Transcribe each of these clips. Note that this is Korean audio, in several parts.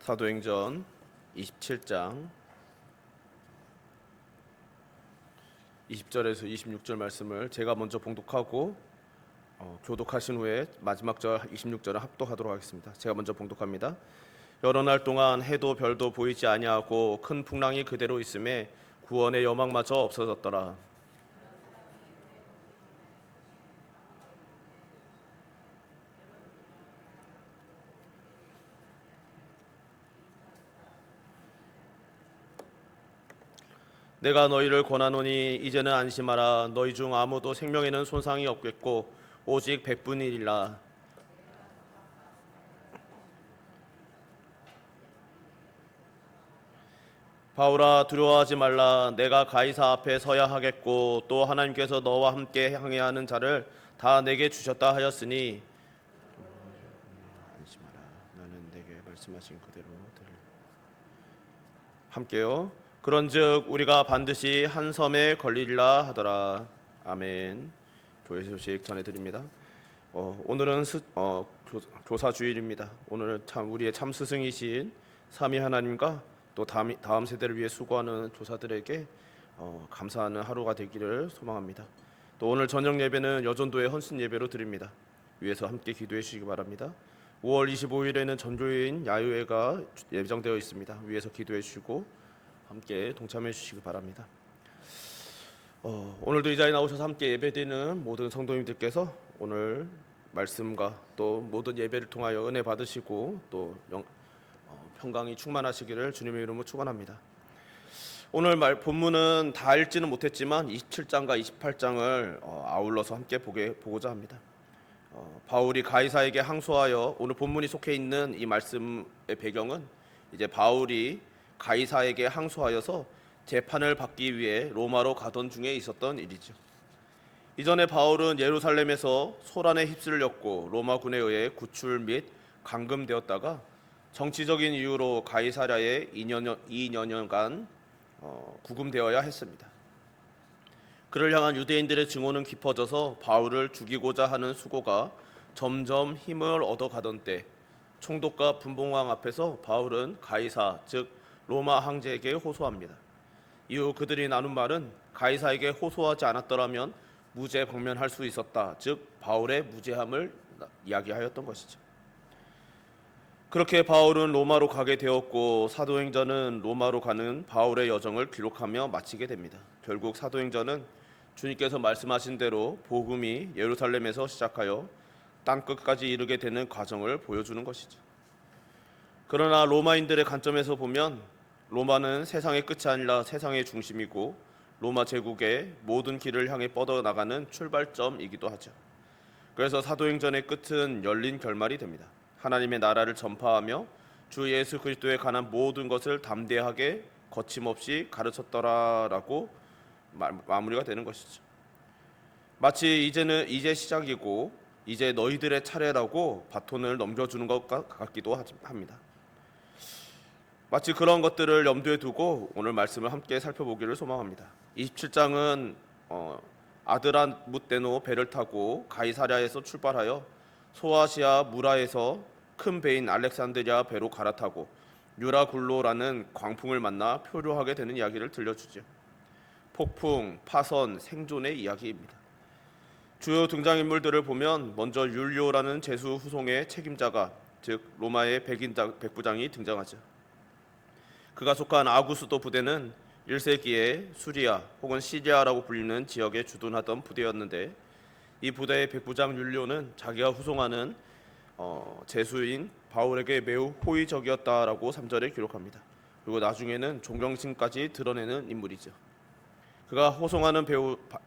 사도행전 27장 20절에서 26절 말씀을 제가 먼저 봉독하고 교독하신 후에 마지막 절 26절을 합독하도록 하겠습니다. 제가 먼저 봉독합니다. 여러 날 동안 해도 별도 보이지 아니하고 큰 풍랑이 그대로 있음에 구원의 여망마저 없어졌더라. 내가 너희를 권하노니 이제는 안심하라. 너희 중 아무도 생명에는 손상이 없겠고 오직 백분이리라. 바울아, 두려워하지 말라. 내가 가이사 앞에 서야 하겠고 또 하나님께서 너와 함께 항해하는 자를 다 내게 주셨다 하였으니 안심하라. 나는 내게 말씀하신 그대로 들을. 함께요. 그런즉 우리가 반드시 한 섬에 걸리리라 하더라. 아멘. 교회 소식 전해드립니다. 오늘은 교사 주일입니다. 오늘 참 우리의 참 스승이신 삼위 하나님과 또 다음 세대를 위해 수고하는 교사들에게 감사하는 하루가 되기를 소망합니다. 또 오늘 저녁 예배는 여전도의 헌신 예배로 드립니다. 위에서 함께 기도해 주시기 바랍니다. 5월 25일에는 전교인 야유회가 예정되어 있습니다. 위에서 기도해 주시고 함께 동참해 주시기 바랍니다. 오늘도 이 자리에 나오셔서 함께 예배드리는 모든 성도님들께서 오늘 말씀과 또 모든 예배를 통하여 은혜 받으시고 또 평강이 충만하시기를 주님의 이름으로 축원합니다. 오늘 본문은 다 읽지는 못했지만 27장과 28장을 아울러서 함께 보고자 합니다. 바울이 가이사에게 항소하여 오늘 본문이 속해 있는 이 말씀의 배경은 이제 바울이 가이사에게 항소하여서 재판을 받기 위해 로마로 가던 중에 있었던 일이죠. 이전에 바울은 예루살렘에서 소란에 휩쓸렸고 로마군에 의해 구출 및 감금되었다가 정치적인 이유로 가이사랴에 2년여간 구금되어야 했습니다. 그를 향한 유대인들의 증오는 깊어져서 바울을 죽이고자 하는 수고가 점점 힘을 얻어가던 때 총독과 분봉왕 앞에서 바울은 가이사 즉 로마 황제에게 호소합니다. 이후 그들이 나눈 말은 가이사에게 호소하지 않았더라면 무죄 방면할 수 있었다. 즉 바울의 무죄함을 이야기하였던 것이죠. 그렇게 바울은 로마로 가게 되었고 사도행전은 로마로 가는 바울의 여정을 기록하며 마치게 됩니다. 결국 사도행전은 주님께서 말씀하신 대로 복음이 예루살렘에서 시작하여 땅끝까지 이르게 되는 과정을 보여주는 것이죠. 그러나 로마인들의 관점에서 보면 로마는 세상의 끝이 아니라 세상의 중심이고 로마 제국의 모든 길을 향해 뻗어나가는 출발점이기도 하죠. 그래서 사도행전의 끝은 열린 결말이 됩니다. 하나님의 나라를 전파하며 주 예수 그리스도에 관한 모든 것을 담대하게 거침없이 가르쳤더라라고 마무리가 되는 것이죠. 마치 이제 시작이고 이제 너희들의 차례라고 바톤을 넘겨주는 것 같기도 합니다. 마치 그런 것들을 염두에 두고 오늘 말씀을 함께 살펴보기를 소망합니다. 27장은 아드라무떼노 배를 타고 가이사랴에서 출발하여 소아시아 무라에서 큰 배인 알렉산드리아 배로 갈아타고 유라굴로라는 광풍을 만나 표류하게 되는 이야기를 들려주죠. 폭풍, 파선, 생존의 이야기입니다. 주요 등장인물들을 보면 먼저 율리오라는 제수 후송의 책임자가 즉 로마의 백부장이 등장하죠. 그가 속한 아구스도 부대는 1세기에 수리아 혹은 시리아라고 불리는 지역에 주둔하던 부대였는데 이 부대의 백부장 율리오는 자기가 후송하는 제수인 바울에게 매우 호의적이었다라고 3절에 기록합니다. 그리고 나중에는 존경심까지 드러내는 인물이죠. 그가 호송하는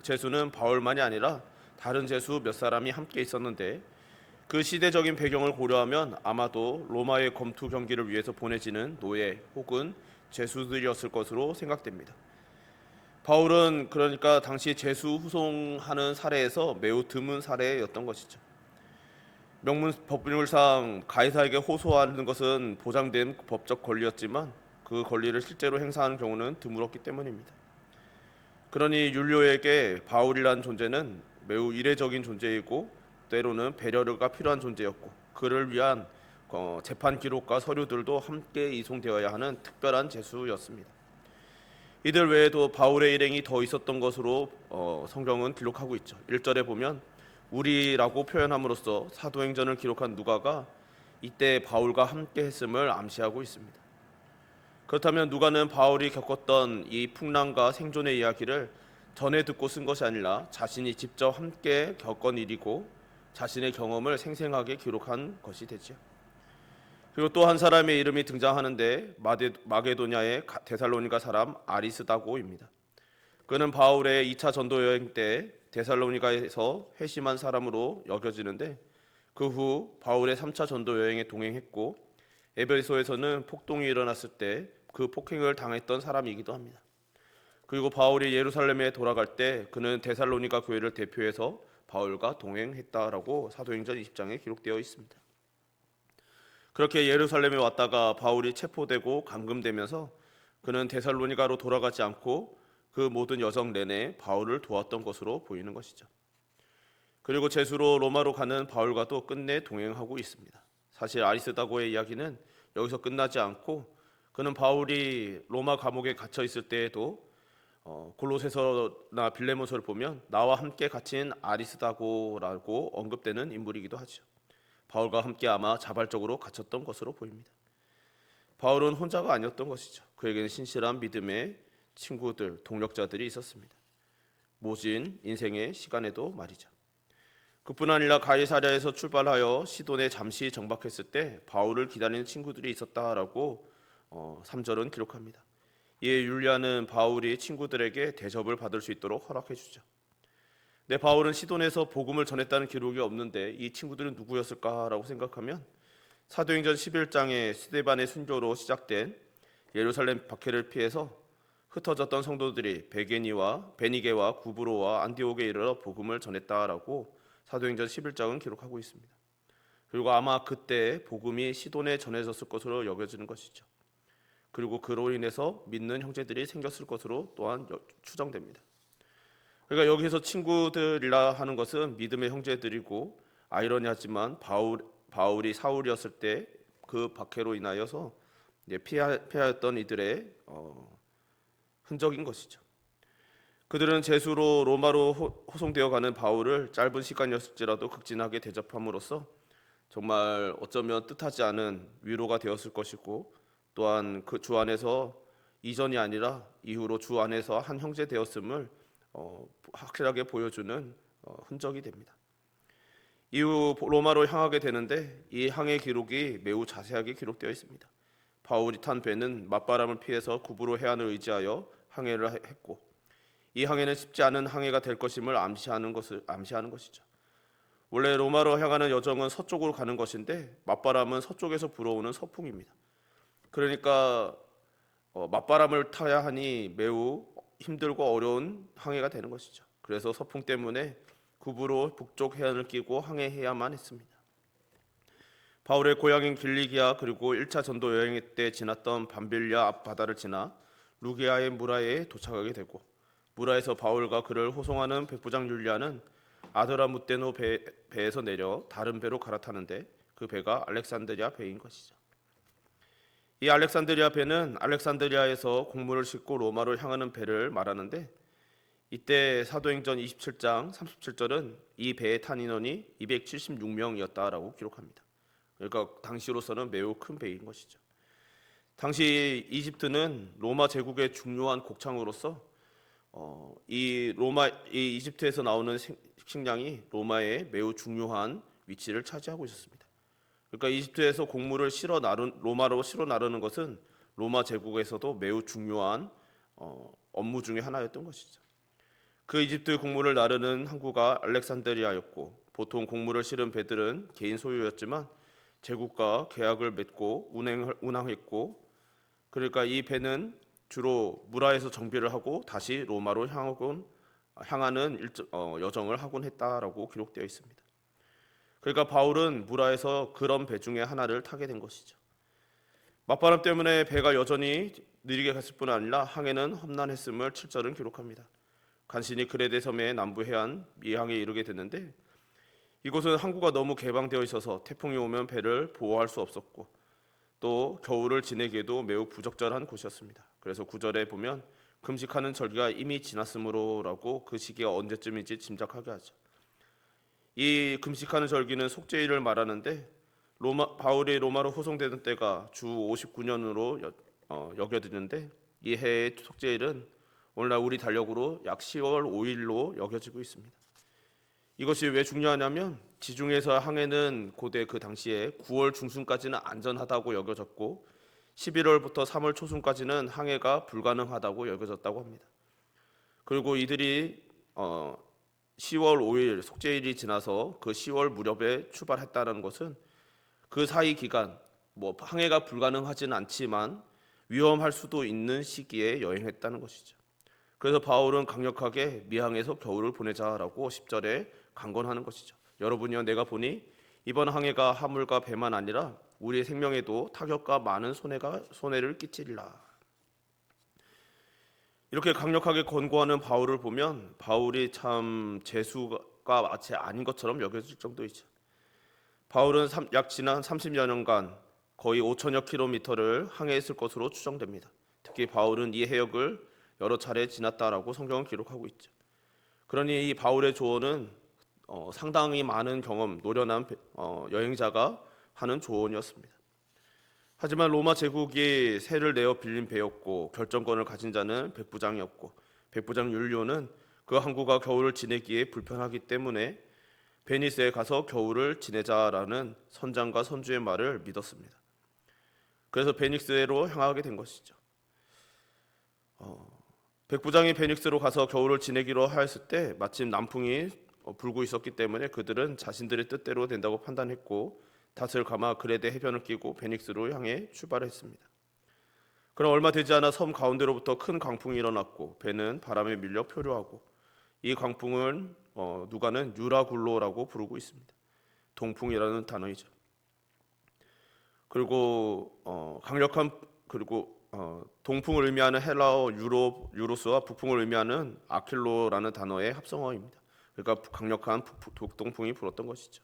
제수는 바울만이 아니라 다른 제수 몇 사람이 함께 있었는데 그 시대적인 배경을 고려하면 아마도 로마의 검투 경기를 위해서 보내지는 노예 혹은 제수들이었을 것으로 생각됩니다. 바울은 그러니까 당시 제수 후송하는 사례에서 매우 드문 사례였던 것이죠. 법률상 가이사에게 호소하는 것은 보장된 법적 권리였지만 그 권리를 실제로 행사하는 경우는 드물었기 때문입니다. 그러니 율리오에게 바울이라는 존재는 매우 이례적인 존재이고 때로는 배려가 필요한 존재였고 그를 위한 재판 기록과 서류들도 함께 이송되어야 하는 특별한 제수였습니다. 이들 외에도 바울의 일행이 더 있었던 것으로 성경은 기록하고 있죠. 1절에 보면 우리라고 표현함으로써 사도행전을 기록한 누가가 이때 바울과 함께 했음을 암시하고 있습니다. 그렇다면 누가는 바울이 겪었던 이 풍랑과 생존의 이야기를 전해 듣고 쓴 것이 아니라 자신이 직접 함께 겪은 일이고 자신의 경험을 생생하게 기록한 것이 되죠. 그리고 또 한 사람의 이름이 등장하는데 마게도냐의 데살로니가 사람 아리스다고입니다. 그는 바울의 2차 전도 여행 때 데살로니가에서 회심한 사람으로 여겨지는데 그 후 바울의 3차 전도 여행에 동행했고 에베소에서는 폭동이 일어났을 때 그 폭행을 당했던 사람이기도 합니다. 그리고 바울이 예루살렘에 돌아갈 때 그는 데살로니가 교회를 대표해서 바울과 동행했다라고 사도행전 20장에 기록되어 있습니다. 그렇게 예루살렘에 왔다가 바울이 체포되고 감금되면서 그는 데살로니가로 돌아가지 않고 그 모든 여정 내내 바울을 도왔던 것으로 보이는 것이죠. 그리고 제수로 로마로 가는 바울과도 끝내 동행하고 있습니다. 사실 아리스다고의 이야기는 여기서 끝나지 않고 그는 바울이 로마 감옥에 갇혀 있을 때에도 골로새서나 빌레몬서를 보면 나와 함께 갇힌 아리스다고라고 언급되는 인물이기도 하죠. 바울과 함께 아마 자발적으로 갇혔던 것으로 보입니다. 바울은 혼자가 아니었던 것이죠. 그에게는 신실한 믿음의 친구들, 동력자들이 있었습니다. 모진 인생의 시간에도 말이죠. 그뿐 아니라 가이사랴에서 출발하여 시돈에 잠시 정박했을 때 바울을 기다리는 친구들이 있었다라고 3절은 기록합니다. 이에 율리아는 바울이 친구들에게 대접을 받을 수 있도록 허락해 주죠. 네, 바울은 시돈에서 복음을 전했다는 기록이 없는데 이 친구들은 누구였을까라고 생각하면 사도행전 11장의 스데반의 순교로 시작된 예루살렘 박해를 피해서 흩어졌던 성도들이 베니게와 구브로와 안디옥에 이르러 복음을 전했다라고 사도행전 11장은 기록하고 있습니다. 그리고 아마 그때 복음이 시돈에 전해졌을 것으로 여겨지는 것이죠. 그리고 그로 인해서 믿는 형제들이 생겼을 것으로 또한 추정됩니다. 그러니까 여기서 친구들이라 하는 것은 믿음의 형제들이고 아이러니하지만 바울이 사울이었을 때 그 박해로 인하여서 피하였던 이들의 흔적인 것이죠. 그들은 제수로 로마로 호송되어 가는 바울을 짧은 시간이었을지라도 극진하게 대접함으로써 정말 어쩌면 뜻하지 않은 위로가 되었을 것이고 또한 그 주 안에서 이전이 아니라 이후로 주 안에서 한 형제 되었음을 확실하게 보여주는 흔적이 됩니다. 이후 로마로 향하게 되는데 이 항해 기록이 매우 자세하게 기록되어 있습니다. 바울이 탄 배는 맞바람을 피해서 구브로 해안을 의지하여 항해를 했고 이 항해는 쉽지 않은 항해가 될 것임을 암시하는 것이죠. 원래 로마로 향하는 여정은 서쪽으로 가는 것인데 맞바람은 서쪽에서 불어오는 서풍입니다. 그러니까 맞바람을 타야 하니 매우 힘들고 어려운 항해가 되는 것이죠. 그래서 서풍 때문에 구브로 북쪽 해안을 끼고 항해해야만 했습니다. 바울의 고향인 길리기아 그리고 1차 전도 여행 때 지났던 밤빌리아 앞바다를 지나 루기아의 무라에 도착하게 되고 무라에서 바울과 그를 호송하는 백부장 율리아는 아드라무테노 배에서 내려 다른 배로 갈아타는데 그 배가 알렉산드리아 배인 것이죠. 이 알렉산드리아 배는 알렉산드리아에서 곡물을 싣고 로마로 향하는 배를 말하는데 이때 사도행전 27장 37절은 이 배에 탄 인원이 276명이었다라고 기록합니다. 그러니까 당시로서는 매우 큰 배인 것이죠. 당시 이집트는 로마 제국의 중요한 곡창으로서 이 이집트에서 나오는 식량이 로마의 매우 중요한 위치를 차지하고 있었습니다. 그러니까 이집트에서 곡물을 로마로 실어 나르는 것은 로마 제국에서도 매우 중요한 업무 중에 하나였던 것이죠. 그 이집트 곡물을 나르는 항구가 알렉산드리아였고 보통 곡물을 실은 배들은 개인 소유였지만 제국과 계약을 맺고 운항했고 그러니까 이 배는 주로 무라에서 정비를 하고 다시 로마로 향하는 여정을 하곤 했다라고 기록되어 있습니다. 그러니까 바울은 무라에서 그런 배 중에 하나를 타게 된 것이죠. 맞바람 때문에 배가 여전히 느리게 갔을 뿐 아니라 항해는 험난했음을 7절은 기록합니다. 간신히 그레데 섬의 남부 해안 미항에 이르게 됐는데 이곳은 항구가 너무 개방되어 있어서 태풍이 오면 배를 보호할 수 없었고 또 겨울을 지내기에도 매우 부적절한 곳이었습니다. 그래서 9절에 보면 금식하는 절기가 이미 지났으므로라고 그 시기가 언제쯤인지 짐작하게 하죠. 이 금식하는 절기는 속죄일을 말하는데 바울이 로마로 호송되던 때가 주 59년으로 여겨지는데 이 해의 속죄일은 오늘날 우리 달력으로 약 10월 5일로 여겨지고 있습니다. 이것이 왜 중요하냐면 지중해에서 항해는 고대 그 당시에 9월 중순까지는 안전하다고 여겨졌고 11월부터 3월 초순까지는 항해가 불가능하다고 여겨졌다고 합니다. 그리고 이들이 10월 5일 속죄일이 지나서 그 10월 무렵에 출발했다는 것은 그 사이 기간 항해가 불가능하지는 않지만 위험할 수도 있는 시기에 여행했다는 것이죠. 그래서 바울은 강력하게 미항에서 겨울을 보내자라고 10절에 강권하는 것이죠. 여러분이여 내가 보니 이번 항해가 화물과 배만 아니라 우리의 생명에도 타격과 많은 손해를 끼치리라. 이렇게 강력하게 권고하는 바울을 보면 바울이 참 재수가 마치 아닌 것처럼 여겨질 정도이죠. 바울은 지난 30여 년간 거의 5천여 킬로미터를 항해했을 것으로 추정됩니다. 특히 바울은 이 해역을 여러 차례 지났다라고 성경은 기록하고 있죠. 그러니 이 바울의 조언은 상당히 많은 경험, 노련한 여행자가 하는 조언이었습니다. 하지만 로마 제국이 세를 내어 빌린 배였고 결정권을 가진 자는 백부장이었고 백부장 율리오는 그 항구가 겨울을 지내기에 불편하기 때문에 베니스에 가서 겨울을 지내자라는 선장과 선주의 말을 믿었습니다. 그래서 베니스로 향하게 된 것이죠. 백부장이 베닉스로 가서 겨울을 지내기로 하였을 때 마침 남풍이 불고 있었기 때문에 그들은 자신들의 뜻대로 된다고 판단했고 닷을 감아 그레데 해변을 끼고 베닉스로 향해 출발했습니다. 그럼 얼마 되지 않아 섬 가운데로부터 큰 강풍이 일어났고 배는 바람에 밀려 표류하고 이 강풍을 누가는 유라굴로라고 부르고 있습니다. 동풍이라는 단어이죠. 그리고 강력한 동풍을 의미하는 헬라어 유로스와 북풍을 의미하는 아킬로라는 단어의 합성어입니다. 그러니까 강력한 동풍이 불었던 것이죠.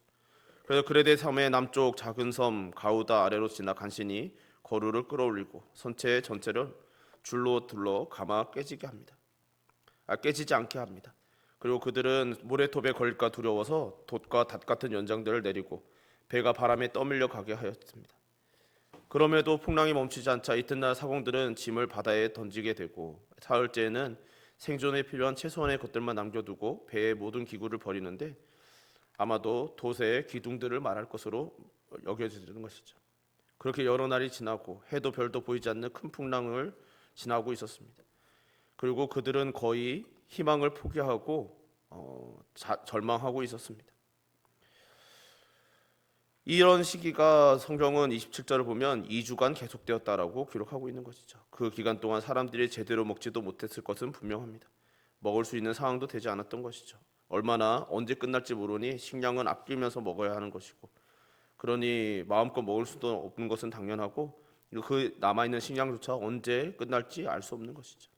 그래서 그레데 섬의 남쪽 작은 섬 가우다 아래로 지나 간신히 거루를 끌어올리고 선체 전체를 줄로 둘러 감아 깨지지 않게 합니다. 그리고 그들은 모래톱에 걸릴까 두려워서 돛과 닷 같은 연장들을 내리고 배가 바람에 떠밀려 가게 하였습니다. 그럼에도 풍랑이 멈추지 않자 이튿날 사공들은 짐을 바다에 던지게 되고 사흘째에는 생존에 필요한 최소한의 것들만 남겨두고 배의 모든 기구를 버리는데 아마도 돛의 기둥들을 말할 것으로 여겨지는 것이죠. 그렇게 여러 날이 지나고 해도 별도 보이지 않는 큰 풍랑을 지나고 있었습니다. 그리고 그들은 거의 희망을 포기하고 절망하고 있었습니다. 이런 시기가 성경은 27절을 보면 2주간 계속되었다라고 기록하고 있는 것이죠. 그 기간 동안 사람들이 제대로 먹지도 못했을 것은 분명합니다. 먹을 수 있는 상황도 되지 않았던 것이죠. 얼마나 언제 끝날지 모르니 식량은 아끼면서 먹어야 하는 것이고 그러니 마음껏 먹을 수도 없는 것은 당연하고 그 남아있는 식량조차 언제 끝날지 알 수 없는 것이죠.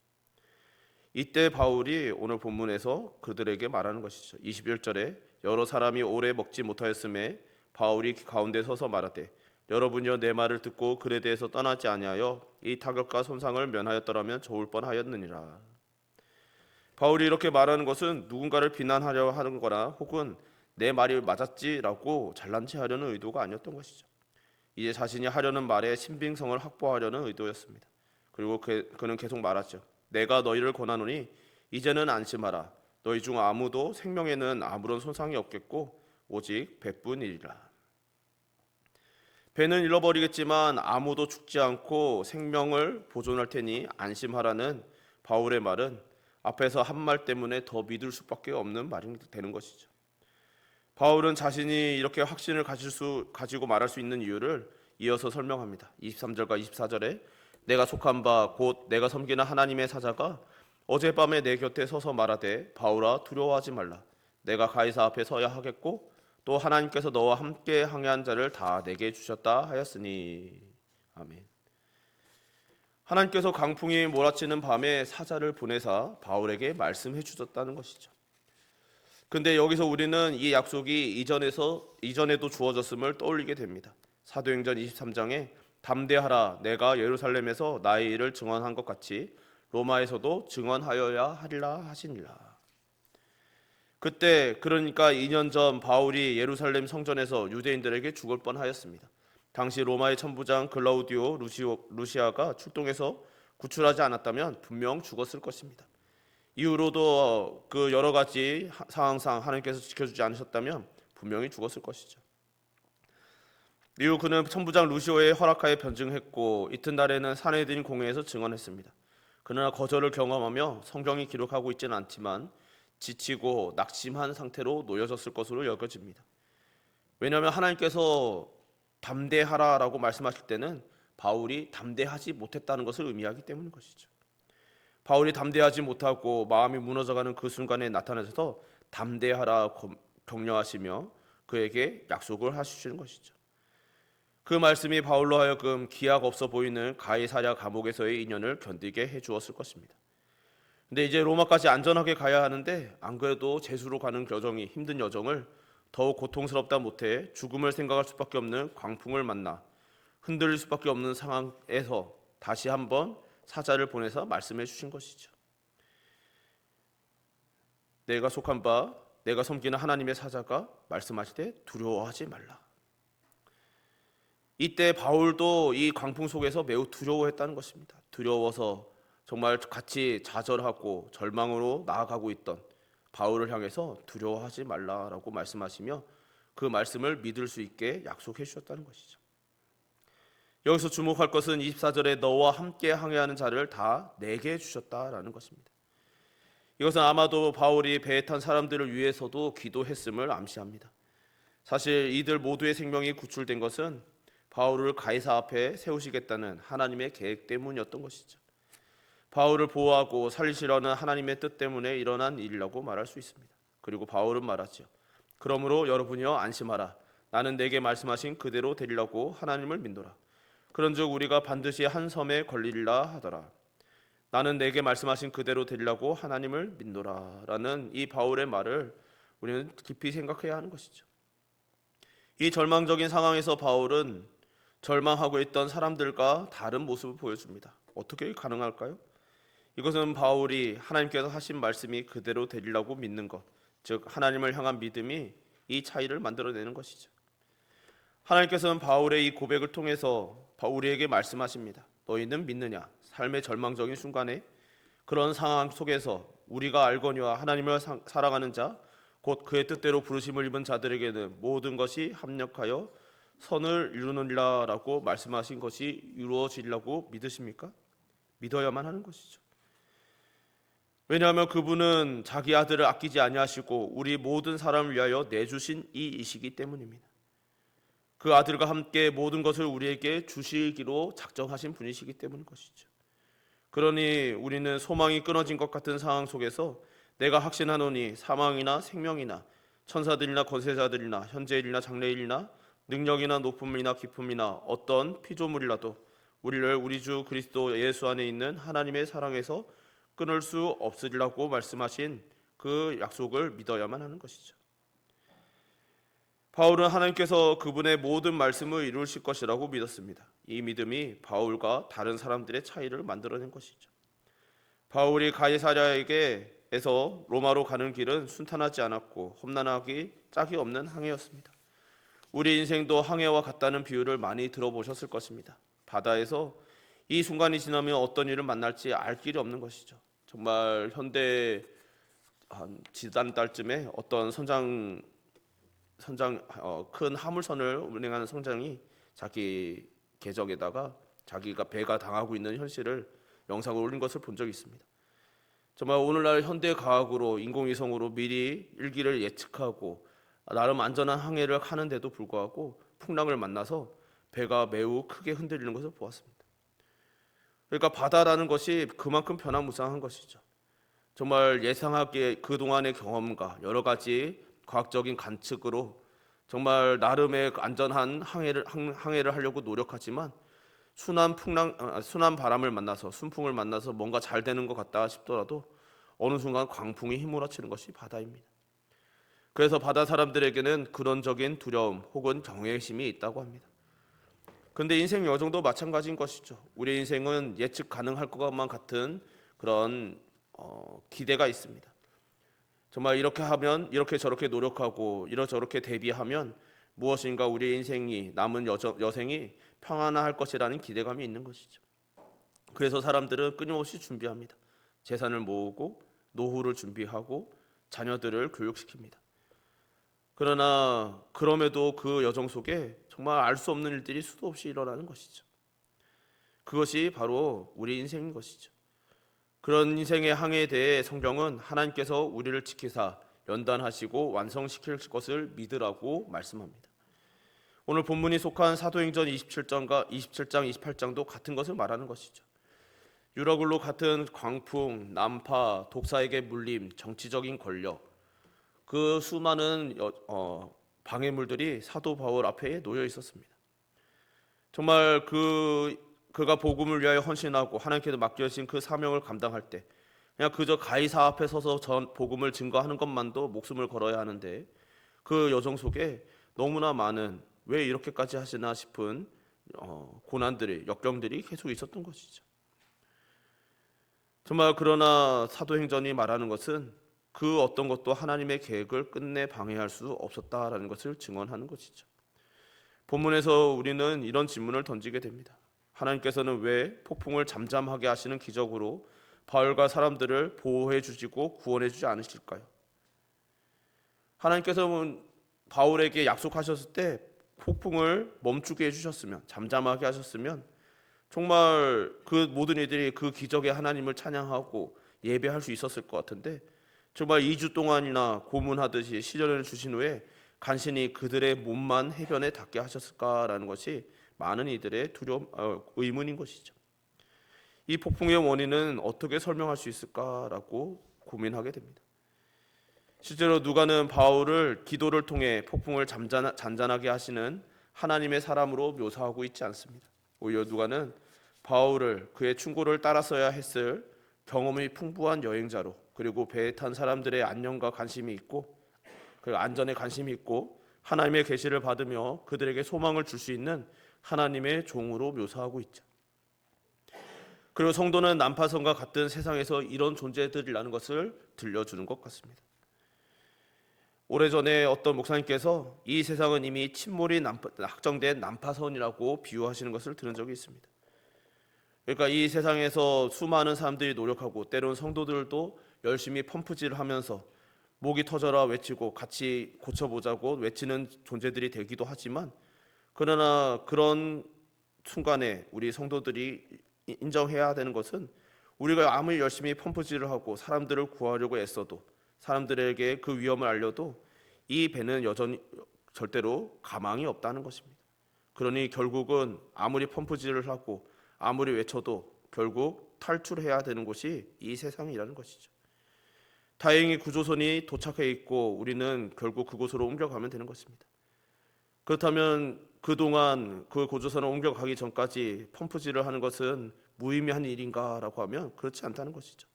이때 바울이 오늘 본문에서 그들에게 말하는 것이죠. 21절에 여러 사람이 오래 먹지 못하였음에 바울이 가운데 서서 말하되 여러분이여 내 말을 듣고 그에 대해서 떠나지 아니하여 이 타격과 손상을 면하였더라면 좋을 뻔하였느니라. 바울이 이렇게 말하는 것은 누군가를 비난하려 하는 거나 혹은 내 말이 맞았지라고 잘난 체 하려는 의도가 아니었던 것이죠. 이제 자신이 하려는 말의 신빙성을 확보하려는 의도였습니다. 그리고 그는 계속 말하죠. 내가 너희를 권하노니 이제는 안심하라. 너희 중 아무도 생명에는 아무런 손상이 없겠고 오직 배뿐이리라. 배는 잃어버리겠지만 아무도 죽지 않고 생명을 보존할 테니 안심하라는 바울의 말은 앞에서 한 말 때문에 더 믿을 수밖에 없는 말이 되는 것이죠. 바울은 자신이 이렇게 확신을 가지고 말할 수 있는 이유를 이어서 설명합니다. 23절과 24절에 내가 속한 바 곧 내가 섬기는 하나님의 사자가 어젯밤에 내 곁에 서서 말하되 바울아 두려워하지 말라. 내가 가이사 앞에 서야 하겠고 또 하나님께서 너와 함께 항해한 자를 다 내게 주셨다 하였으니. 아멘. 하나님께서 강풍이 몰아치는 밤에 사자를 보내사 바울에게 말씀해 주셨다는 것이죠. 근데 여기서 우리는 이 약속이 이전에도 주어졌음을 떠올리게 됩니다. 사도행전 23장에 담대하라 내가 예루살렘에서 나의 일을 증언한 것 같이 로마에서도 증언하여야 하리라 하시니라. 그때 그러니까 2년 전 바울이 예루살렘 성전에서 유대인들에게 죽을 뻔하였습니다. 당시 로마의 천부장 글라우디오 루시아가 출동해서 구출하지 않았다면 분명 죽었을 것입니다. 이후로도 그 여러 가지 상황상 하나님께서 지켜주지 않으셨다면 분명히 죽었을 것이죠. 이후 그는 천부장 루시오의 허락하에 변증했고 이튿날에는 산헤드린 공회에서 증언했습니다. 그러나 거절을 경험하며 성경이 기록하고 있지는 않지만 지치고 낙심한 상태로 놓여졌을 것으로 여겨집니다. 왜냐하면 하나님께서 담대하라라고 말씀하실 때는 바울이 담대하지 못했다는 것을 의미하기 때문인 것이죠. 바울이 담대하지 못하고 마음이 무너져가는 그 순간에 나타나셔서 담대하라 격려하시며 그에게 약속을 하시는 것이죠. 그 말씀이 바울로 하여금 기약 없어 보이는 가이사랴 감옥에서의 인연을 견디게 해주었을 것입니다. 근데 이제 로마까지 안전하게 가야 하는데 안 그래도 제수로 가는 여정이 힘든 여정을 더욱 고통스럽다 못해 죽음을 생각할 수밖에 없는 광풍을 만나 흔들릴 수밖에 없는 상황에서 다시 한번 사자를 보내서 말씀해 주신 것이죠. 내가 속한 바 내가 섬기는 하나님의 사자가 말씀하시되 두려워하지 말라. 이때 바울도 이 광풍 속에서 매우 두려워했다는 것입니다. 두려워서 정말 같이 좌절하고 절망으로 나아가고 있던 바울을 향해서 두려워하지 말라라고 말씀하시며 그 말씀을 믿을 수 있게 약속해 주셨다는 것이죠. 여기서 주목할 것은 24절에 너와 함께 항해하는 자를 다 내게 주셨다라는 것입니다. 이것은 아마도 바울이 배에 탄 사람들을 위해서도 기도했음을 암시합니다. 사실 이들 모두의 생명이 구출된 것은 바울을 가이사 앞에 세우시겠다는 하나님의 계획 때문이었던 것이죠. 바울을 보호하고 살리시려는 하나님의 뜻 때문에 일어난 일이라고 말할 수 있습니다. 그리고 바울은 말하죠. 그러므로 여러분이여 안심하라. 나는 내게 말씀하신 그대로 되리라고 하나님을 믿노라. 그런즉 우리가 반드시 한 섬에 걸리리라 하더라. 나는 내게 말씀하신 그대로 되리라고 하나님을 믿노라 라는 이 바울의 말을 우리는 깊이 생각해야 하는 것이죠. 이 절망적인 상황에서 바울은 절망하고 있던 사람들과 다른 모습을 보여줍니다. 어떻게 가능할까요? 이것은 바울이 하나님께서 하신 말씀이 그대로 되리라고 믿는 것, 즉 하나님을 향한 믿음이 이 차이를 만들어내는 것이죠. 하나님께서는 바울의 이 고백을 통해서 우리에게 말씀하십니다. 너희는 믿느냐? 삶의 절망적인 순간에 그런 상황 속에서 우리가 알거니와 하나님을 사랑하는 자, 곧 그의 뜻대로 부르심을 입은 자들에게는 모든 것이 합력하여 선을 이루느니라 라고 말씀하신 것이 이루어지리라고 믿으십니까? 믿어야만 하는 것이죠. 왜냐하면 그분은 자기 아들을 아끼지 아니하시고 우리 모든 사람을 위하여 내주신 이이시기 때문입니다. 그 아들과 함께 모든 것을 우리에게 주시기로 작정하신 분이시기 때문인 것이죠. 그러니 우리는 소망이 끊어진 것 같은 상황 속에서 내가 확신하노니 사망이나 생명이나 천사들이나 권세자들이나 현재일이나 장래일이나 능력이나 높음이나 깊음이나 어떤 피조물이라도 우리를 우리 주 그리스도 예수 안에 있는 하나님의 사랑에서 끊을 수 없으리라고 말씀하신 그 약속을 믿어야만 하는 것이죠. 바울은 하나님께서 그분의 모든 말씀을 이루실 것이라고 믿었습니다. 이 믿음이 바울과 다른 사람들의 차이를 만들어낸 것이죠. 바울이 가이사랴에게서 로마로 가는 길은 순탄하지 않았고 험난하기 짝이 없는 항해였습니다. 우리 인생도 항해와 같다는 비유를 많이 들어보셨을 것입니다. 바다에서 이 순간이 지나면 어떤 일을 만날지 알 길이 없는 것이죠. 정말 현대 한 지난달쯤에 어떤 큰 화물선을 운행하는 선장이 자기 계정에다가 자기가 배가 당하고 있는 현실을 영상을 올린 것을 본 적이 있습니다. 정말 오늘날 현대 과학으로 인공위성으로 미리 일기를 예측하고 나름 안전한 항해를 하는데도 불구하고 풍랑을 만나서 배가 매우 크게 흔들리는 것을 보았습니다. 그러니까 바다라는 것이 그만큼 변화무쌍한 것이죠. 정말 예상하기에 그동안의 경험과 여러 가지 과학적인 관측으로 정말 나름의 안전한 항해를 하려고 노력하지만 순한 바람을 만나서 순풍을 만나서 뭔가 잘 되는 것 같다 싶더라도 어느 순간 광풍이 휘몰아치는 것이 바다입니다. 그래서 바다 사람들에게는 근원적인 두려움 혹은 경외심이 있다고 합니다. 근데 인생 여정도 마찬가지인 것이죠. 우리 인생은 예측 가능할 것만 같은 그런 기대가 있습니다. 정말 이렇게 하면 이렇게 저렇게 노력하고 이러저렇게 대비하면 무엇인가 우리 인생이 남은 여생이 평안할 것이라는 기대감이 있는 것이죠. 그래서 사람들은 끊임없이 준비합니다. 재산을 모으고 노후를 준비하고 자녀들을 교육시킵니다. 그러나 그럼에도 그 여정 속에 정말 알 수 없는 일들이 수도 없이 일어나는 것이죠. 그것이 바로 우리 인생인 것이죠. 그런 인생의 항해에 대해 성경은 하나님께서 우리를 지키사 연단하시고 완성시킬 것을 믿으라고 말씀합니다. 오늘 본문이 속한 사도행전 27장, 28장도 같은 것을 말하는 것이죠. 유라굴로 같은 광풍, 난파, 독사에게 물림, 정치적인 권력, 그 수많은 방해물들이 사도 바울 앞에 놓여 있었습니다. 정말 그가 복음을 위하여 헌신하고 하나님께서 맡겨주신 그 사명을 감당할 때 그냥 그저 가이사 앞에 서서 전 복음을 증거하는 것만도 목숨을 걸어야 하는데 그 여정 속에 너무나 많은 왜 이렇게까지 하시나 싶은 고난들이 역경들이 계속 있었던 것이죠. 정말 그러나 사도행전이 말하는 것은 그 어떤 것도 하나님의 계획을 끝내 방해할 수 없었다라는 것을 증언하는 것이죠. 본문에서 우리는 이런 질문을 던지게 됩니다. 하나님께서는 왜 폭풍을 잠잠하게 하시는 기적으로 바울과 사람들을 보호해 주시고 구원해 주지 않으실까요? 하나님께서는 바울에게 약속하셨을 때 폭풍을 멈추게 해주셨으면, 잠잠하게 하셨으면 정말 그 모든 이들이 그 기적의 하나님을 찬양하고 예배할 수 있었을 것 같은데 정말 2주 동안이나 고문하듯이 시련을 주신 후에 간신히 그들의 몸만 해변에 닿게 하셨을까라는 것이 많은 이들의 의문인 것이죠. 이 폭풍의 원인은 어떻게 설명할 수 있을까라고 고민하게 됩니다. 실제로 누가는 바울을 기도를 통해 폭풍을 잔잔하게 하시는 하나님의 사람으로 묘사하고 있지 않습니다. 오히려 누가는 바울을 그의 충고를 따랐어야 했을 경험이 풍부한 여행자로, 그리고 배에 탄 사람들의 안녕과 관심이 있고 그 안전에 관심이 있고 하나님의 계시를 받으며 그들에게 소망을 줄 수 있는 하나님의 종으로 묘사하고 있죠. 그리고 성도는 난파선과 같은 세상에서 이런 존재들이라는 것을 들려주는 것 같습니다. 오래전에 어떤 목사님께서 이 세상은 이미 침몰이 확정된 난파선이라고 비유하시는 것을 들은 적이 있습니다. 그러니까 이 세상에서 수많은 사람들이 노력하고 때로는 성도들도 열심히 펌프질을 하면서 목이 터져라 외치고 같이 고쳐보자고 외치는 존재들이 되기도 하지만, 그러나 그런 순간에 우리 성도들이 인정해야 되는 것은 우리가 아무리 열심히 펌프질을 하고 사람들을 구하려고 애써도, 사람들에게 그 위험을 알려도 이 배는 여전히 절대로 가망이 없다는 것입니다. 그러니 결국은 아무리 펌프질을 하고 아무리 외쳐도 결국 탈출해야 되는 곳이 이 세상이라는 것이죠. 다행히 구조선이 도착해 있고 우리는 결국 그곳으로 옮겨가면 되는 것입니다. 그렇다면 그동안 그 구조선을 옮겨가기 전까지 펌프질을 하는 것은 무의미한 일인가라고 하면 그렇지 않다는 것이죠.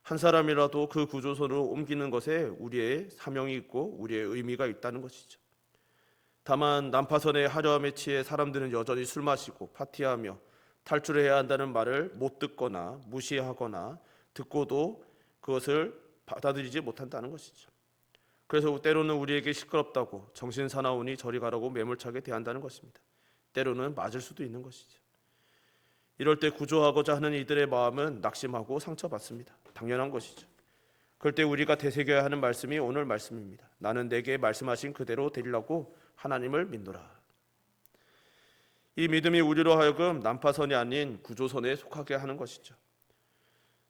한 사람이라도 그 구조선으로 옮기는 것에 우리의 사명이 있고 우리의 의미가 있다는 것이죠. 다만 난파선의 화려함에 취해 사람들은 여전히 술 마시고 파티하며 탈출해야 한다는 말을 못 듣거나 무시하거나 듣고도 그것을 받아들이지 못한다는 것이죠. 그래서 때로는 우리에게 시끄럽다고 정신 사나우니 저리 가라고 매몰차게 대한다는 것입니다. 때로는 맞을 수도 있는 것이죠. 이럴 때 구조하고자 하는 이들의 마음은 낙심하고 상처받습니다. 당연한 것이죠. 그럴 때 우리가 되새겨야 하는 말씀이 오늘 말씀입니다. 나는 내게 말씀하신 그대로 되리라고 하나님을 믿노라. 이 믿음이 우리로 하여금 난파선이 아닌 구조선에 속하게 하는 것이죠.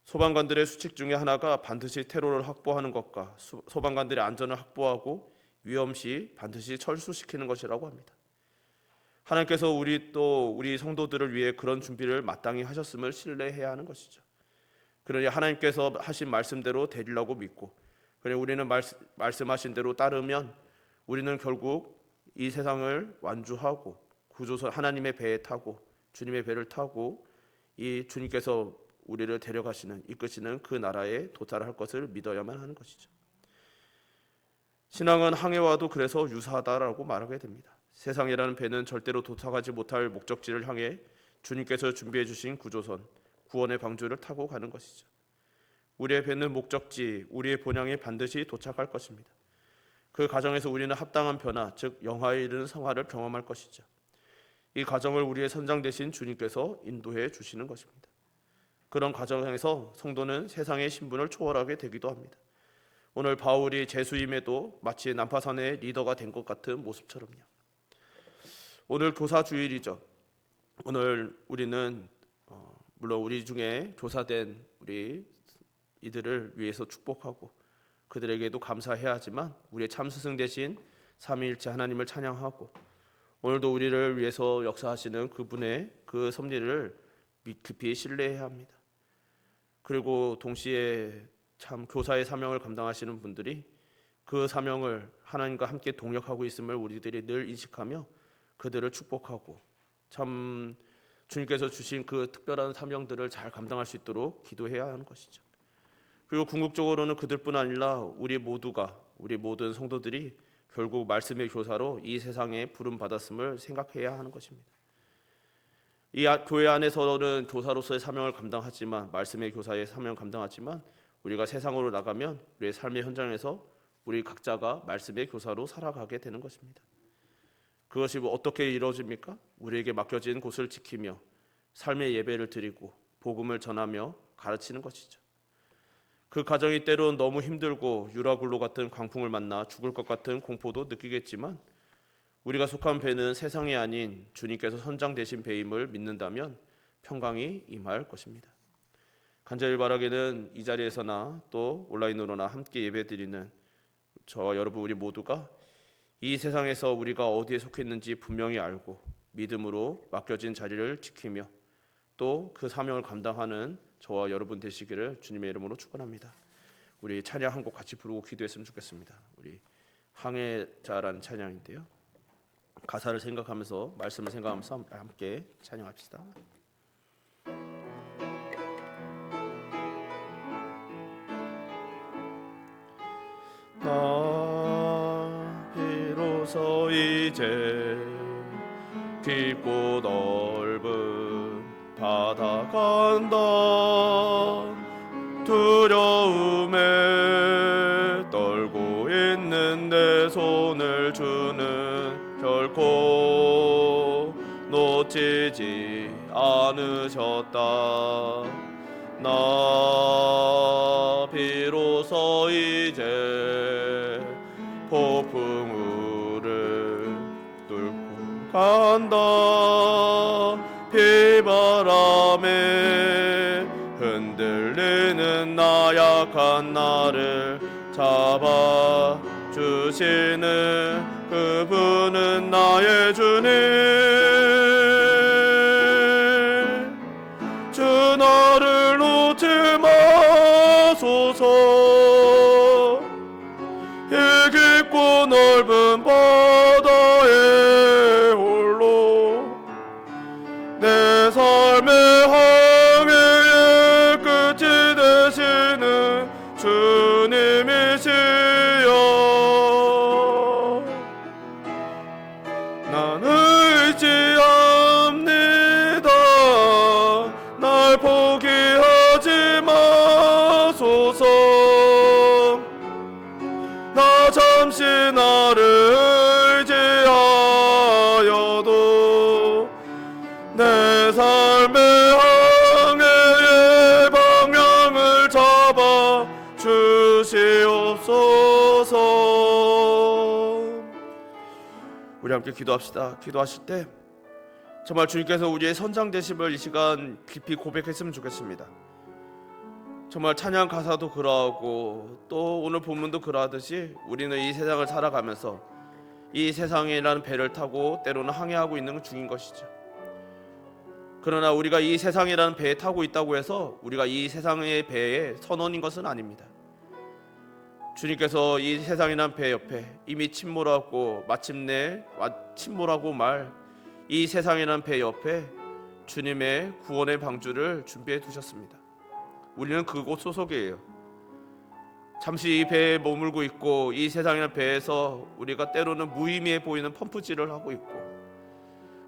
소방관들의 수칙 중에 하나가 반드시 퇴로를 확보하는 것과 소방관들의 안전을 확보하고 위험시 반드시 철수시키는 것이라고 합니다. 하나님께서 우리 성도들을 위해 그런 준비를 마땅히 하셨음을 신뢰해야 하는 것이죠. 그러니 하나님께서 하신 말씀대로 되리라고 믿고, 그래 우리는 말씀하신 대로 따르면 우리는 결국 이 세상을 완주하고 구조선 하나님의 배에 타고 주님의 배를 타고 이 주님께서 우리를 데려가시는 이끄시는 그 나라에 도달할 것을 믿어야만 하는 것이죠. 신앙은 항해와도 그래서 유사하다라고 말하게 됩니다. 세상이라는 배는 절대로 도착하지 못할 목적지를 향해 주님께서 준비해 주신 구조선, 구원의 방주를 타고 가는 것이죠. 우리의 배는 목적지, 우리의 본향에 반드시 도착할 것입니다. 그 과정에서 우리는 합당한 변화, 즉 영화에 이르는 성화를 경험할 것이죠. 이 과정을 우리의 선장 되신 주님께서 인도해 주시는 것입니다. 그런 과정에서 성도는 세상의 신분을 초월하게 되기도 합니다. 오늘 바울이 제수임에도 마치 난파선의 리더가 된 것 같은 모습처럼요. 오늘 교사주일이죠. 오늘 우리는 물론 우리 중에 교사된 우리 이들을 위해서 축복하고 그들에게도 감사해야 하지만 우리의 참스승 되신 삼위일체 하나님을 찬양하고 오늘도 우리를 위해서 역사하시는 그분의 그 섭리를 깊이 신뢰해야 합니다. 그리고 동시에 참 교사의 사명을 감당하시는 분들이 그 사명을 하나님과 함께 동역하고 있음을 우리들이 늘 인식하며 그들을 축복하고 참 주님께서 주신 그 특별한 사명들을 잘 감당할 수 있도록 기도해야 하는 것이죠. 그리고 궁극적으로는 그들뿐 아니라 우리 모두가, 우리 모든 성도들이 결국 말씀의 교사로 이 세상에 부름 받았음을 생각해야 하는 것입니다. 이 교회 안에서는 교사로서의 사명을 감당하지만, 말씀의 교사의 사명을 감당하지만 우리가 세상으로 나가면 우리의 삶의 현장에서 우리 각자가 말씀의 교사로 살아가게 되는 것입니다. 그것이 어떻게 이루어집니까? 우리에게 맡겨진 곳을 지키며 삶의 예배를 드리고 복음을 전하며 가르치는 것이죠. 그 과정이 때론 너무 힘들고 유라굴로 같은 광풍을 만나 죽을 것 같은 공포도 느끼겠지만 우리가 속한 배는 세상이 아닌 주님께서 선장 되신 배임을 믿는다면 평강이 임할 것입니다. 간절히 바라기는 이 자리에서나 또 온라인으로나 함께 예배드리는 저와 여러분 우리 모두가 이 세상에서 우리가 어디에 속해 있는지 분명히 알고 믿음으로 맡겨진 자리를 지키며 또 그 사명을 감당하는 저와 여러분 되시기를 주님의 이름으로 축원합니다. 우리 찬양 한 곡 같이 부르고 기도했으면 좋겠습니다. 우리 항해자라는 찬양인데요. 가사를 생각하면서 말씀을 생각하면서 함께 찬양합시다. 나 비로소 이제 깊고 넓은 바다 간다. 두려움에 떨고 있는 내 손을 주는 결코 놓치지 않으셨다. 나 비로소 이제 폭풍우를 뚫고 간다. 비바람에 흔들리는 나약한 나를 잡아주시는 그분은 나의 주님. 주 나를 놓지 마소서. 이 깊고 넓은 바다에 홀로 내 삶의 항해의 끝이 되시는 주님이시여. 난 의지합니다. 날 포기하지 마소서. 나 잠시 나를 의지하여도 내 삶의 항해의 방향을 잡아 주시옵소서. 우리 함께 기도합시다. 기도하실 때 정말 주님께서 우리의 선장 되심을 이 시간 깊이 고백했으면 좋겠습니다. 정말 찬양 가사도 그러하고 또 오늘 본문도 그러하듯이 우리는 이 세상을 살아가면서 이 세상이라는 배를 타고 때로는 항해하고 있는 중인 것이죠. 그러나 우리가 이 세상이라는 배에 타고 있다고 해서 우리가 이 세상의 배의 선원인 것은 아닙니다. 주님께서 이 세상이라는 배 옆에 이미 침몰하고 마침내 침몰하고 말 이 세상이라는 배 옆에 주님의 구원의 방주를 준비해 두셨습니다. 우리는 그곳 소속이에요. 잠시 이 배에 머물고 있고 이 세상이라는 배에서 우리가 때로는 무의미해 보이는 펌프질을 하고 있고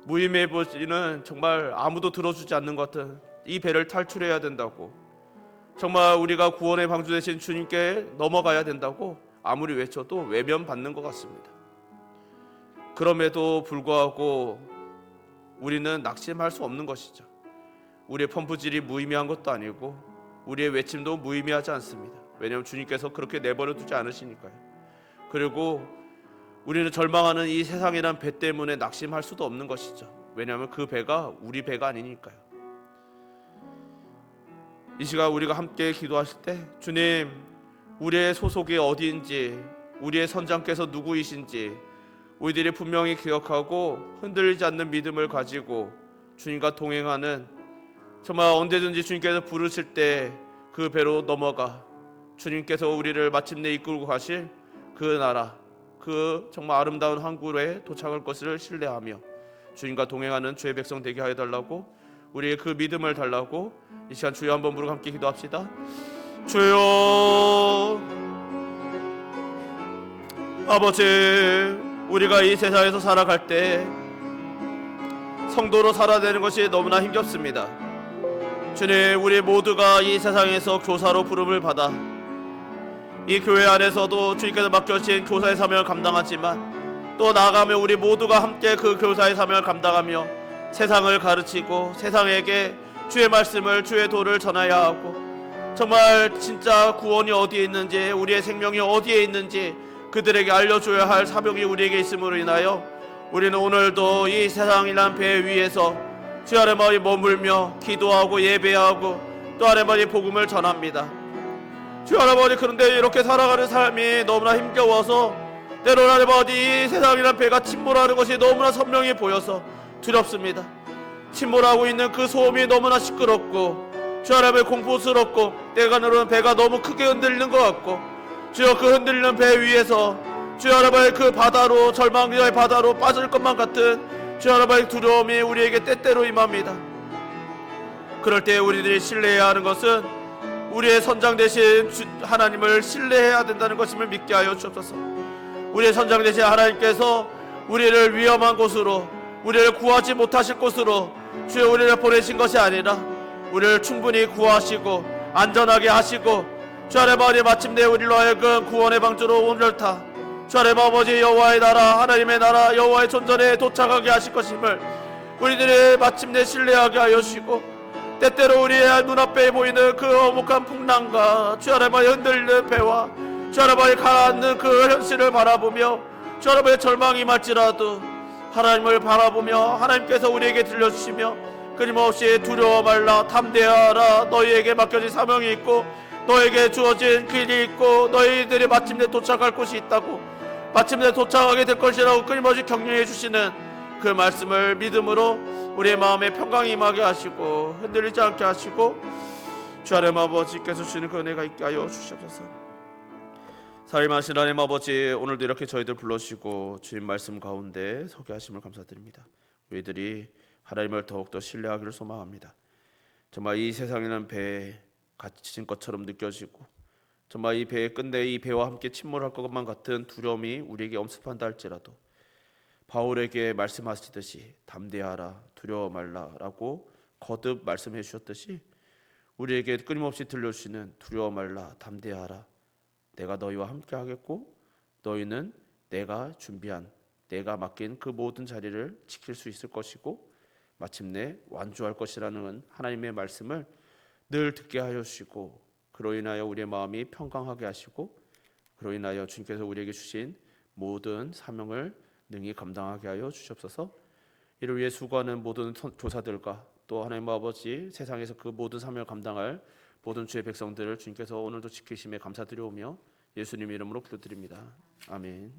무의미해 보이는 정말 아무도 들어주지 않는 것 같은 이 배를 탈출해야 된다고 정말 우리가 구원의 방주 되신 주님께 넘어가야 된다고 아무리 외쳐도 외면받는 것 같습니다. 그럼에도 불구하고 우리는 낙심할 수 없는 것이죠. 우리의 펌프질이 무의미한 것도 아니고 우리의 외침도 무의미하지 않습니다. 왜냐하면 주님께서 그렇게 내버려 두지 않으시니까요. 그리고 우리는 절망하는 이 세상이란 배 때문에 낙심할 수도 없는 것이죠. 왜냐하면 그 배가 우리 배가 아니니까요. 이 시간 우리가 함께 기도하실 때 주님, 우리의 소속이 어디인지, 우리의 선장께서 누구이신지 우리들이 분명히 기억하고 흔들리지 않는 믿음을 가지고 주님과 동행하는, 정말 언제든지 주님께서 부르실 때 그 배로 넘어가 주님께서 우리를 마침내 이끌고 가실 그 나라, 그 정말 아름다운 항구에 도착할 것을 신뢰하며 주님과 동행하는 주의 백성 되게 하여 달라고, 우리의 그 믿음을 달라고 이 시간 주여 한번 부르고 함께 기도합시다. 주여, 아버지, 우리가 이 세상에서 살아갈 때 성도로 살아내는 것이 너무나 힘겹습니다. 주님, 우리 모두가 이 세상에서 교사로 부름을 받아 이 교회 안에서도 주님께서 맡겨주신 교사의 사명을 감당하지만 또 나아가며 우리 모두가 함께 그 교사의 사명을 감당하며 세상을 가르치고 세상에게 주의 말씀을, 주의 도를 전해야 하고 정말 진짜 구원이 어디에 있는지, 우리의 생명이 어디에 있는지 그들에게 알려줘야 할 사명이 우리에게 있음으로 인하여 우리는 오늘도 이 세상이란 배 위에서 주 아래마에 머물며 기도하고 예배하고 또 아래마에 복음을 전합니다. 주 아래마에, 그런데 이렇게 살아가는 삶이 너무나 힘겨워서 때로는 아래마에 이 세상이란 배가 침몰하는 것이 너무나 선명히 보여서 두렵습니다. 침몰하고 있는 그 소음이 너무나 시끄럽고 주 아래마에 공포스럽고 때가는 배가 너무 크게 흔들리는 것 같고, 주여 그 흔들리는 배 위에서 주 아래마에 그 바다로, 절망의 바다로 빠질 것만 같은 주 하나님의 두려움이 우리에게 때때로 임합니다. 그럴 때 우리들이 신뢰해야 하는 것은 우리의 선장 되신 하나님을 신뢰해야 된다는 것임을 믿게 하여 주옵소서. 우리의 선장 되신 하나님께서 우리를 위험한 곳으로, 우리를 구하지 못하실 곳으로 주여 우리를 보내신 것이 아니라 우리를 충분히 구하시고 안전하게 하시고 주 하나님 마침내 우리로 하여금 구원의 방주로 오늘타 주 하나님 아버지 여호와의 나라, 하나님의 나라, 여호와의 존전에 도착하게 하실 것임을 우리들이 마침내 신뢰하게 하여 주시고, 때때로 우리의 눈앞에 보이는 그 어묵한 풍랑과 주 하나님의 흔들리는 배와 주 하나님의 가라앉는 그 현실을 바라보며 주 하나님의 절망이 임할지라도 하나님을 바라보며 하나님께서 우리에게 들려주시며 끊임없이 두려워 말라, 담대하라, 너희에게 맡겨진 사명이 있고 너에게 주어진 길이 있고 너희들이 마침내 도착할 곳이 있다고, 마침내 도착하게 될 것이라고 끊임없이 격려해 주시는 그 말씀을 믿음으로 우리의 마음에 평강이 임하게 하시고 흔들리지 않게 하시고 주 하나님 아버지께서 주시는 그 은혜가 있게 하여 주시옵소서. 살림하신 하나님 아버지, 오늘도 이렇게 저희들 불러주시고 주님 말씀 가운데 서게 하심을 감사드립니다. 우리들이 하나님을 더욱더 신뢰하기를 소망합니다. 정말 이 세상에는 배에 갇힌 것처럼 느껴지고 정말 이 배의 끝내 이 배와 함께 침몰할 것만 같은 두려움이 우리에게 엄습한다 할지라도 바울에게 말씀하시듯이 담대하라, 두려워 말라라고 거듭 말씀해 주셨듯이 우리에게 끊임없이 들려주시는 두려워 말라, 담대하라, 내가 너희와 함께 하겠고 너희는 내가 준비한, 내가 맡긴 그 모든 자리를 지킬 수 있을 것이고 마침내 완주할 것이라는 하나님의 말씀을 늘 듣게 하여 주시고, 그로 인하여 우리의 마음이 평강하게 하시고 그로 인하여 주님께서 우리에게 주신 모든 사명을 능히 감당하게 하여 주시옵소서. 이를 위해 수고하는 모든 교사들과 또 하나님 아버지, 세상에서 그 모든 사명을 감당할 모든 주의 백성들을 주님께서 오늘도 지키심에 감사드리오며 예수님 이름으로 기도드립니다. 아멘.